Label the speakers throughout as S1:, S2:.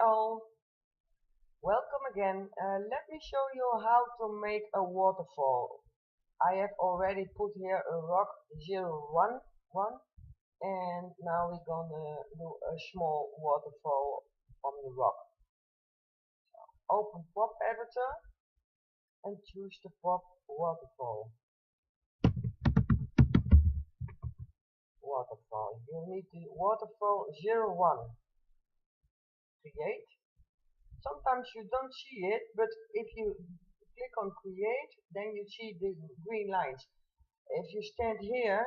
S1: all, welcome again. Let me show you how to make a waterfall. I have already put here a rock 0, 1 and now we're gonna do a small waterfall on the rock. Open pop editor and choose the pop waterfall. Waterfall. You need the waterfall 0, 1. Create. Sometimes you don't see it, but if you click on create, then you see the green lines. If you stand here,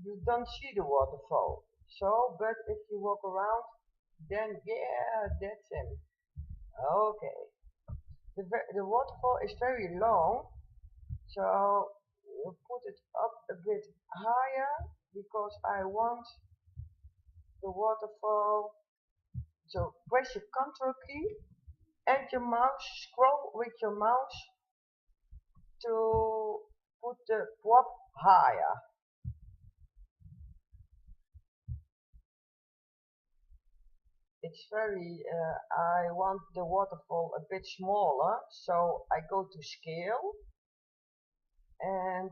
S1: you don't see the waterfall. But if you walk around, then yeah, that's him. Okay. The waterfall is very long, so you put it up a bit higher because I want the waterfall. So press your control key and your mouse, scroll with your mouse to put the pop higher. It's very, I want the waterfall a bit smaller, so I go to scale and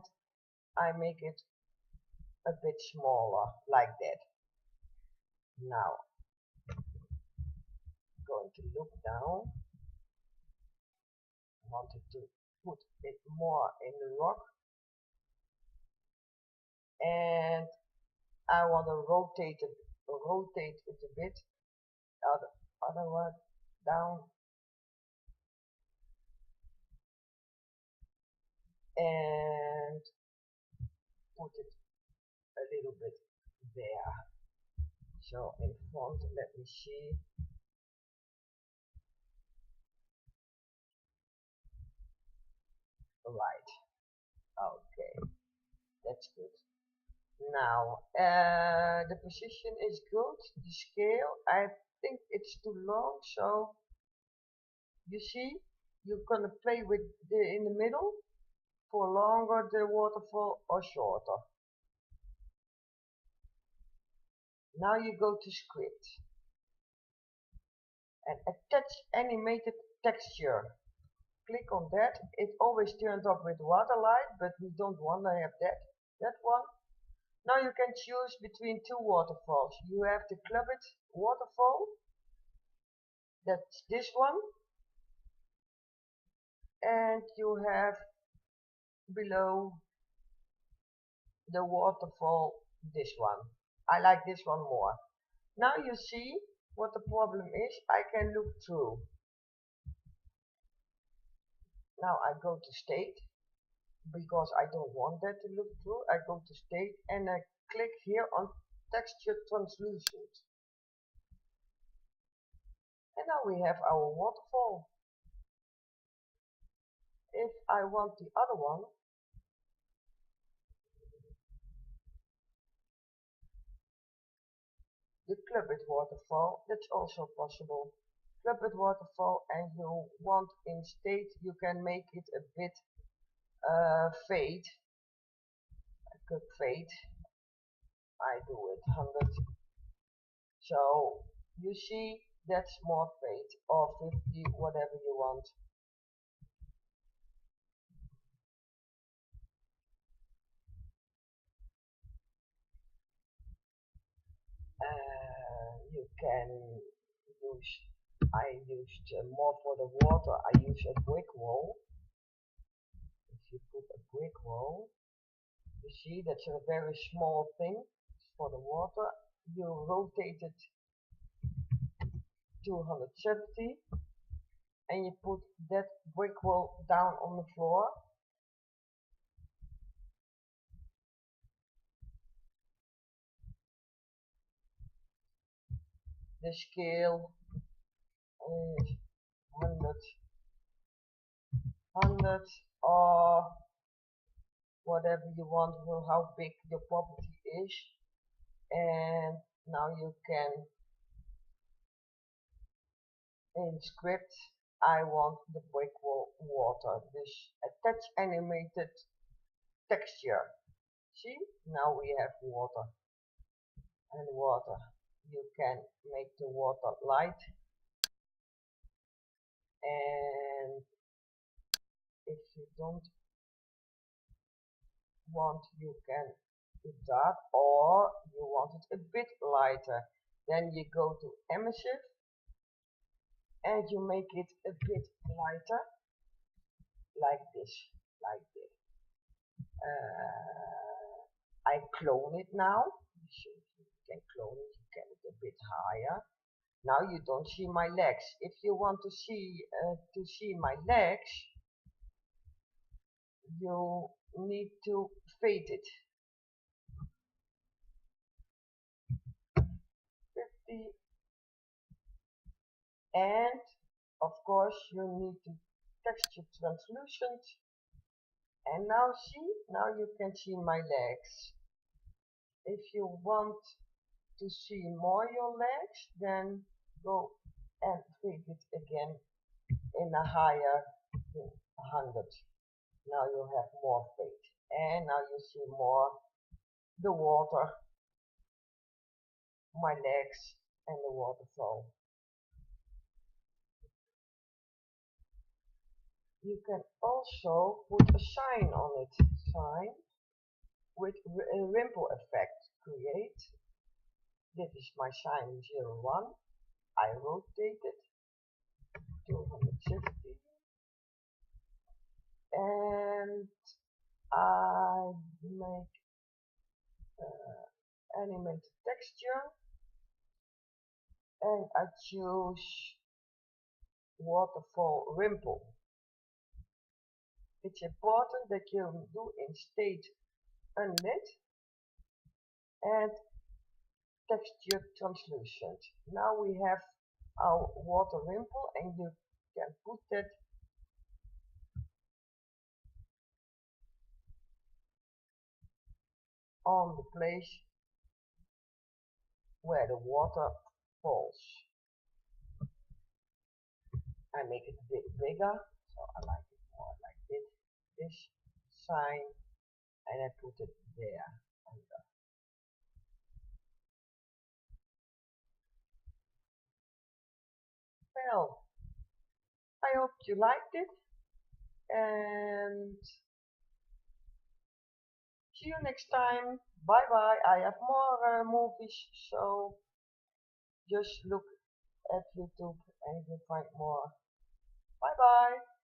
S1: I make it a bit smaller, like that. Now, going to look down. I wanted to put it more in the rock. And I want to rotate it a bit. Other one down. And put it a little bit there. So in front, let me see. Right. Okay. That's good. Now, the position is good. The scale, I think it's too long, so you see, you're gonna play with in the middle for longer the waterfall or shorter. Now you go to script and attach animated texture. Click on that. It always turns up with waterlight, but we don't want to have that one. Now you can choose between two waterfalls. You have the clubbed waterfall. That's this one. And you have below the waterfall this one. I like this one more. Now you see what the problem is. I can look through. Now I go to state because I don't want that to look through. I go to state and I click here on texture translucent. And now we have our waterfall. If I want the other one, the clubbed waterfall, that's also possible. Clubbed waterfall, and you want in state, you can make it a bit fade. I could fade. I do it 100. So you see that's more fade, or 50, whatever you want. You can use, I used more for the water, I use a brick wall. If you put a brick wall, you see that's a very small thing for the water. You rotate it to 170 and you put that brick wall down on the floor. The scale is 100 or whatever you want, how big your property is. And now you can, in script, I want the brick wall water. This attach animated texture. See, now we have water and water. you can make the water light, and if you don't want, you can do dark, or you want it a bit lighter, then you go to emissive and you make it a bit lighter, like this, like this. I clone it now. So you can clone it, you get it a bit higher. Now you don't see my legs. If you want to see my legs, you need to fade it. 50. And of course you need to texture translucent. And now you can see my legs. If you want to see more your legs, then go and fade it again in a higher 100. Now you have more fade, and now you see more the water, my legs, and the waterfall. You can also put a shine on it, shine with a ripple effect. Create. This is my shine 01. I rotate it 260, and I make animate texture, and I choose waterfall ripple. It's important that you do in state unlit and texture translucent. Now we have our water ripple, and you can put that on the place where the water falls. I make it a bit bigger, so I like it more like this sign, and I put it there under. Well, I hope you liked it, and see you next time. Bye bye. I have more movies, so just look at YouTube and you'll find more. Bye bye.